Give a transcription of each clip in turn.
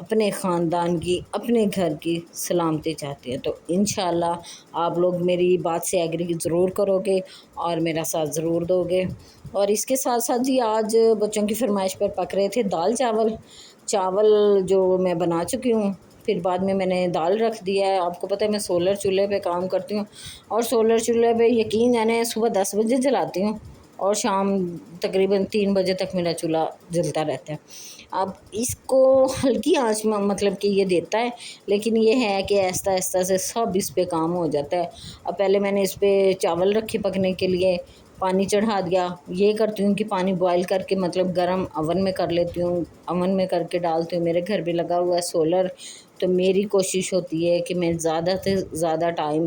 اپنے خاندان کی، اپنے گھر کی سلامتی چاہتے ہیں۔ تو انشاءاللہ آپ لوگ میری بات سے ایگری ضرور کرو گے اور میرا ساتھ ضرور دو گے۔ اور اس کے ساتھ ساتھ جی آج بچوں کی فرمائش پر پک رہے تھے دال چاول جو میں بنا چکی ہوں، پھر بعد میں نے دال رکھ دیا ہے۔ آپ کو پتہ ہے میں سولر چولہے پہ کام کرتی ہوں، اور سولر چولہے پہ یقین جانے صبح 10 بجے جلاتی ہوں اور شام تقریباً 3 بجے تک میرا چولہا جلتا رہتا ہے۔ اب اس کو ہلکی آنچ میں مطلب کہ یہ دیتا ہے، لیکن یہ ہے کہ آہستہ آہستہ سے سب اس پہ کام ہو جاتا ہے۔ اب پہلے میں نے اس پہ چاول رکھے پکنے کے لیے، پانی چڑھا دیا۔ یہ کرتی ہوں کہ پانی بوائل کر کے مطلب گرم اوون میں کر لیتی ہوں، اوون میں کر کے ڈالتی ہوں۔ میرے گھر بھی لگا ہوا ہے سولر، تو میری کوشش ہوتی ہے کہ میں زیادہ سے زیادہ ٹائم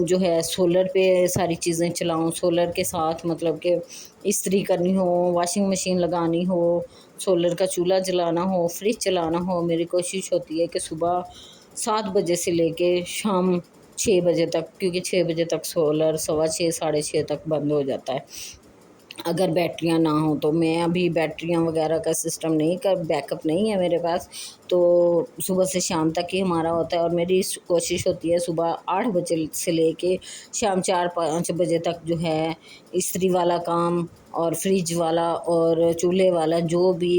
جو ہے سولر پہ ساری چیزیں چلاؤں۔ سولر کے ساتھ مطلب کہ استری کرنی ہو، واشنگ مشین لگانی ہو، سولر کا چولہا جلانا ہو، فریج چلانا ہو، میری کوشش ہوتی ہے کہ صبح 7 بجے سے لے کے شام 6 بجے تک، کیونکہ 6 بجے تک سولر 6:15 6:30 تک بند ہو جاتا ہے اگر بیٹریاں نہ ہوں تو۔ میں ابھی بیٹریاں وغیرہ کا سسٹم نہیں بیک اپ نہیں ہے میرے پاس، تو صبح سے شام تک ہی ہمارا ہوتا ہے۔ اور میری کوشش ہوتی ہے صبح 8 بجے سے لے کے شام 4-5 بجے تک جو ہے استری والا کام اور فریج والا اور چولہے والا جو بھی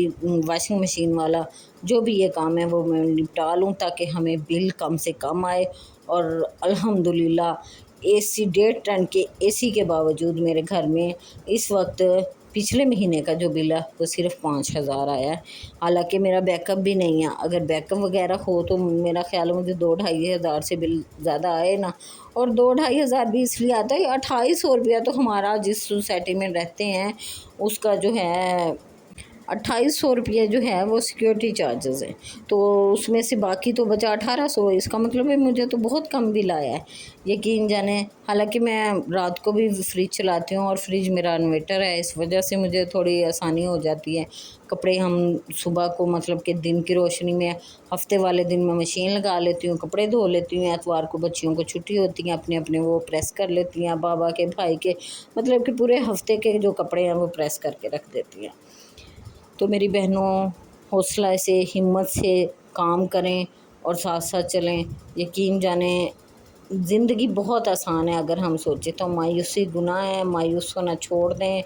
واشنگ مشین والا جو بھی یہ کام ہے وہ میں نپٹا لوں، تاکہ ہمیں بل کم سے کم آئے۔ اور الحمدللہ اے سی 1.5 ٹن کے اے سی کے باوجود میرے گھر میں اس وقت پچھلے مہینے کا جو بل ہے وہ صرف 5,000 آیا ہے، حالانکہ میرا بیک اپ بھی نہیں ہے۔ اگر بیک اپ وغیرہ ہو تو میرا خیال ہے مجھے 2-2.5 ہزار سے بل زیادہ آئے نا۔ اور 2-2.5 ہزار بھی اس لیے آتا ہے، 2800 روپیہ تو ہمارا جس سوسائٹی میں رہتے ہیں اس کا جو ہے 2800 روپیہ جو ہے وہ سیکیورٹی چارجز ہیں، تو اس میں سے باقی تو بچا 1800۔ اس کا مطلب ہے مجھے تو بہت کم بل آیا ہے، یقین جانیں۔ حالانکہ میں رات کو بھی فریج چلاتی ہوں اور فریج میرا انورٹر ہے، اس وجہ سے مجھے تھوڑی آسانی ہو جاتی ہے۔ کپڑے ہم صبح کو مطلب کہ دن کی روشنی میں ہفتے والے دن میں مشین لگا لیتی ہوں، کپڑے دھو لیتی ہوں۔ اتوار کو بچیوں کو چھٹی ہوتی ہیں، اپنے اپنے وہ پریس کر لیتی ہیں، بابا کے بھائی کے مطلب کہ پورے ہفتے کے جو کپڑے ہیں وہ پریس کر کے رکھ دیتی ہیں۔ تو میری بہنوں حوصلہ سے ہمت سے کام کریں اور ساتھ ساتھ چلیں۔ یقین جانیں زندگی بہت آسان ہے اگر ہم سوچیں تو، مایوسی گناہ ہے، مایوس ہونا چھوڑ دیں۔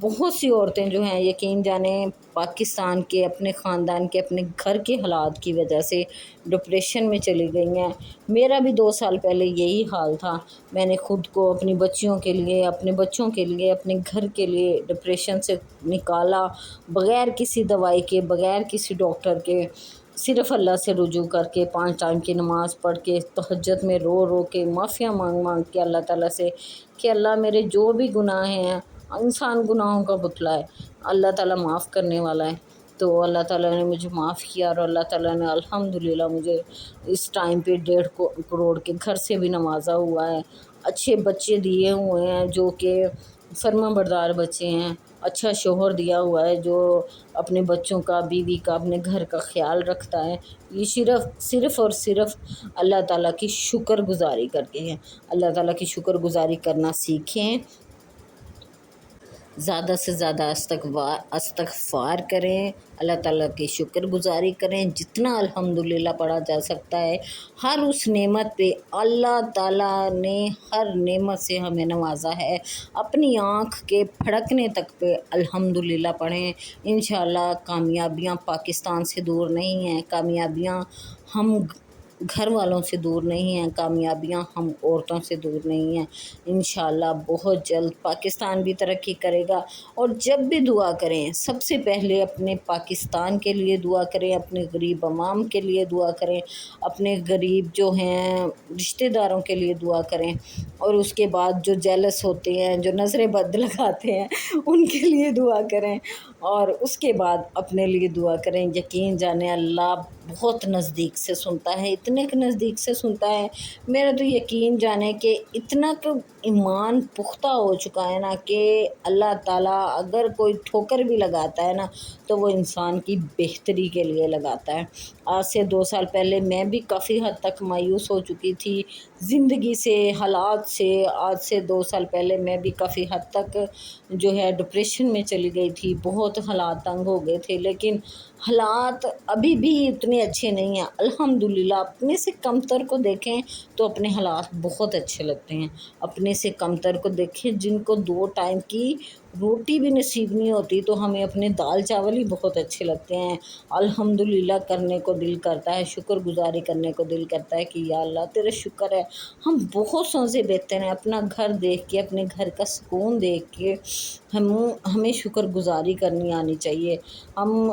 بہت سی عورتیں جو ہیں یقین جانیں پاکستان کے اپنے خاندان کے اپنے گھر کے حالات کی وجہ سے ڈپریشن میں چلی گئی ہیں۔ میرا بھی 2 سال پہلے یہی حال تھا، میں نے خود کو اپنی بچیوں کے لیے، اپنے بچوں کے لیے، اپنے گھر کے لیے ڈپریشن سے نکالا، بغیر کسی دوائی کے، بغیر کسی ڈاکٹر کے، صرف اللہ سے رجوع کر کے، 5 ٹائم کی نماز پڑھ کے، تہجد میں رو رو کے، معافیاں مانگ مانگ کے اللہ تعالیٰ سے کہ اللہ میرے جو بھی گناہ ہیں، انسان گناہوں کا پتلا ہے، اللہ تعالیٰ معاف کرنے والا ہے۔ تو اللہ تعالیٰ نے مجھے معاف کیا اور اللہ تعالیٰ نے الحمدللہ مجھے اس ٹائم پہ 1.5 کروڑ کے گھر سے بھی نوازا ہوا ہے، اچھے بچے دیے ہوئے ہیں جو کہ فرما بردار بچے ہیں، اچھا شوہر دیا ہوا ہے جو اپنے بچوں کا، بیوی کا، اپنے گھر کا خیال رکھتا ہے۔ یہ صرف اور صرف اللہ تعالیٰ کی شکر گزاری کر کے ہیں۔ اللہ تعالیٰ کی شکر گزاری کرنا سیکھیں، زیادہ سے زیادہ استغفار کریں، اللہ تعالیٰ کی شکر گزاری کریں، جتنا الحمدللہ پڑھا جا سکتا ہے۔ ہر اس نعمت پہ اللہ تعالیٰ نے ہر نعمت سے ہمیں نوازا ہے، اپنی آنکھ کے پھڑکنے تک پہ الحمدللہ پڑھیں۔ انشاءاللہ کامیابیاں پاکستان سے دور نہیں ہیں، کامیابیاں ہم گھر والوں سے دور نہیں ہیں، کامیابیاں ہم عورتوں سے دور نہیں ہیں۔ انشاءاللہ بہت جلد پاکستان بھی ترقی کرے گا۔ اور جب بھی دعا کریں سب سے پہلے اپنے پاکستان کے لیے دعا کریں، اپنے غریب عوام کے لیے دعا کریں، اپنے غریب جو ہیں رشتہ داروں کے لیے دعا کریں، اور اس کے بعد جو جیلس ہوتے ہیں، جو نظریں بد لگاتے ہیں ان کے لیے دعا کریں، اور اس کے بعد اپنے لیے دعا کریں۔ یقین جانیں اللہ بہت نزدیک سے سنتا ہے، اتنے نزدیک سے سنتا ہے، میرا تو یقین جانے کہ اتنا کہ ایمان پختہ ہو چکا ہے نا کہ اللہ تعالیٰ اگر کوئی ٹھوکر بھی لگاتا ہے نا تو وہ انسان کی بہتری کے لیے لگاتا ہے۔ آج سے 2 سال پہلے میں بھی کافی حد تک مایوس ہو چکی تھی زندگی سے، حالات سے۔ آج سے 2 سال پہلے میں بھی کافی حد تک جو ہے ڈپریشن میں چلی گئی تھی، بہت بہت حالات تنگ ہو گئے تھے، لیکن حالات ابھی بھی اتنے اچھے نہیں ہیں الحمدللہ۔ اپنے سے کمتر کو دیکھیں تو اپنے حالات بہت اچھے لگتے ہیں، اپنے سے کمتر کو دیکھیں جن کو 2 ٹائم کی روٹی بھی نصیب نہیں ہوتی تو ہمیں اپنے دال چاول ہی بہت اچھے لگتے ہیں۔ الحمدللہ کرنے کو دل کرتا ہے، شکر گزاری کرنے کو دل کرتا ہے کہ یا اللہ تیرے شکر ہے ہم بہت سو سے بہتر ہیں۔ اپنا گھر دیکھ کے، اپنے گھر کا سکون دیکھ کے ہمیں شکر گزاری کرنی آنی چاہیے۔ ہم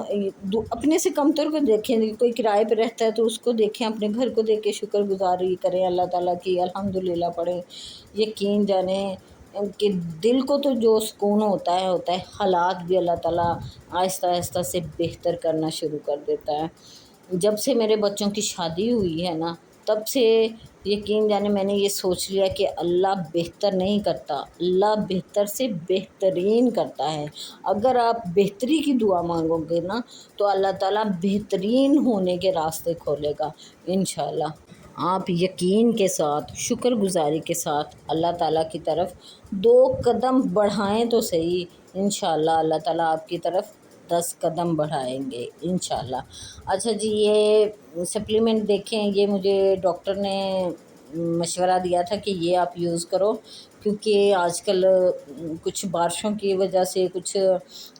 اپنے سے کمتر کو دیکھیں، کوئی کرائے پہ رہتا ہے تو اس کو دیکھیں، اپنے گھر کو دیکھ کے شکر گزاری کریں اللہ تعالیٰ کی، الحمدللہ پڑھیں۔ یقین جانیں کہ دل کو تو جو سکون ہوتا ہے حالات بھی اللہ تعالیٰ آہستہ آہستہ سے بہتر کرنا شروع کر دیتا ہے۔ جب سے میرے بچوں کی شادی ہوئی ہے نا، تب سے یقین جانے میں نے یہ سوچ لیا کہ اللہ بہتر نہیں کرتا، اللہ بہتر سے بہترین کرتا ہے۔ اگر آپ بہتری کی دعا مانگو گے نا تو اللہ تعالیٰ بہترین ہونے کے راستے کھولے گا انشاءاللہ۔ آپ یقین کے ساتھ، شکر گزاری کے ساتھ اللہ تعالیٰ کی طرف 2 قدم بڑھائیں تو صحیح، انشاءاللہ اللہ تعالیٰ آپ کی طرف 10 قدم بڑھائیں گے انشاءاللہ۔ اچھا جی، یہ سپلیمنٹ دیکھیں، یہ مجھے ڈاکٹر نے مشورہ دیا تھا کہ یہ آپ یوز کرو، کیونکہ آج کل کچھ بارشوں کی وجہ سے، کچھ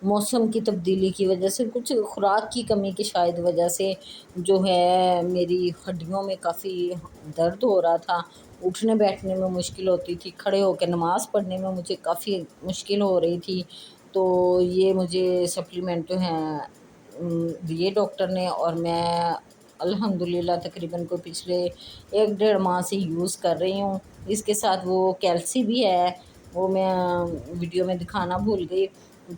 موسم کی تبدیلی کی وجہ سے، کچھ خوراک کی کمی کی شاید وجہ سے جو ہے میری ہڈیوں میں کافی درد ہو رہا تھا، اٹھنے بیٹھنے میں مشکل ہوتی تھی، کھڑے ہو کے نماز پڑھنے میں مجھے کافی مشکل ہو رہی تھی۔ تو یہ مجھے سپلیمنٹ جو ہیں دیے ڈاکٹر نے، اور میں الحمدللہ تقریباً کو پچھلے 1 ڈیڑھ ماہ سے یوز کر رہی ہوں۔ اس کے ساتھ وہ کیلسی بھی ہے، وہ میں ویڈیو میں دکھانا بھول گئی،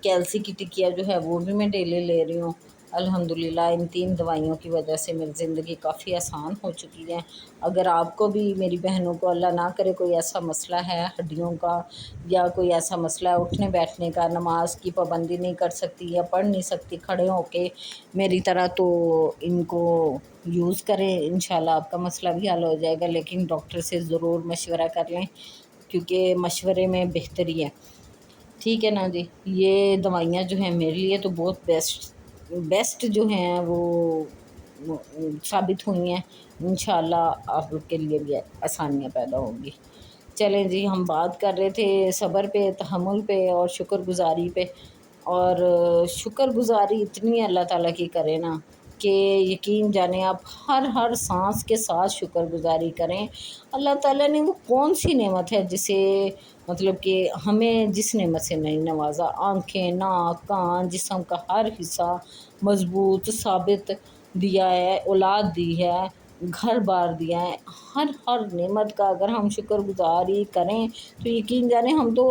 کیلسی کی ٹکیا جو ہے وہ بھی میں ڈیلی لے رہی ہوں الحمدللہ۔ ان 3 دوائیوں کی وجہ سے میری زندگی کافی آسان ہو چکی ہے۔ اگر آپ کو بھی، میری بہنوں کو، اللہ نہ کرے کوئی ایسا مسئلہ ہے ہڈیوں کا، یا کوئی ایسا مسئلہ ہے اٹھنے بیٹھنے کا، نماز کی پابندی نہیں کر سکتی یا پڑھ نہیں سکتی کھڑے ہو کے میری طرح، تو ان کو یوز کریں، انشاءاللہ آپ کا مسئلہ بھی حل ہو جائے گا۔ لیکن ڈاکٹر سے ضرور مشورہ کر لیں، کیونکہ مشورے میں بہتری ہے، ٹھیک ہے نا جی۔ یہ دوائیاں جو ہیں میرے لیے تو بہت بیسٹ جو ہیں وہ ثابت ہوئی ہیں، انشاءاللہ آپ لوگ کے لیے بھی آسانیاں پیدا ہوں گی۔ چلیں جی، ہم بات کر رہے تھے صبر پہ، تحمل پہ اور شکر گزاری پہ، اور شکر گزاری اتنی اللہ تعالیٰ کی کریں نا کہ یقین جانیں آپ ہر سانس کے ساتھ شکر گزاری کریں۔ اللہ تعالیٰ نے وہ کون سی نعمت ہے جسے مطلب کہ ہمیں جس نعمت سے نہیں نوازا، آنکھیں، ناک، کان، جسم کا ہر حصہ مضبوط ثابت دیا ہے، اولاد دی ہے، گھر بار دیا ہے، ہر نعمت کا اگر ہم شکر گزاری کریں تو یقین جانیں ہم تو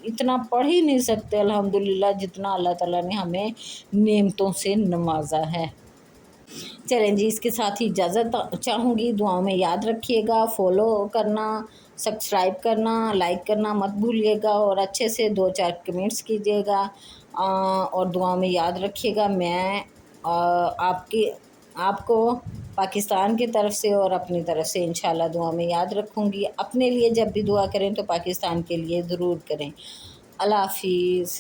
اتنا پڑھ ہی نہیں سکتے الحمدللہ جتنا اللہ تعالیٰ نے ہمیں نعمتوں سے نوازا ہے۔ چلیں جی، اس کے ساتھ ہی اجازت چاہوں گی، دعاؤں میں یاد رکھیے گا، فالو کرنا، سبسکرائب کرنا، لائک کرنا مت بھولیے گا، اور اچھے سے 2-4 کمنٹس کیجیے گا، اور دعاؤں میں یاد رکھیے گا۔ میں آپ کو پاکستان کی طرف سے اور اپنی طرف سے انشاءاللہ دعا میں یاد رکھوں گی۔ اپنے لیے جب بھی دعا کریں تو پاکستان کے لیے ضرور کریں۔ اللہ حافظ۔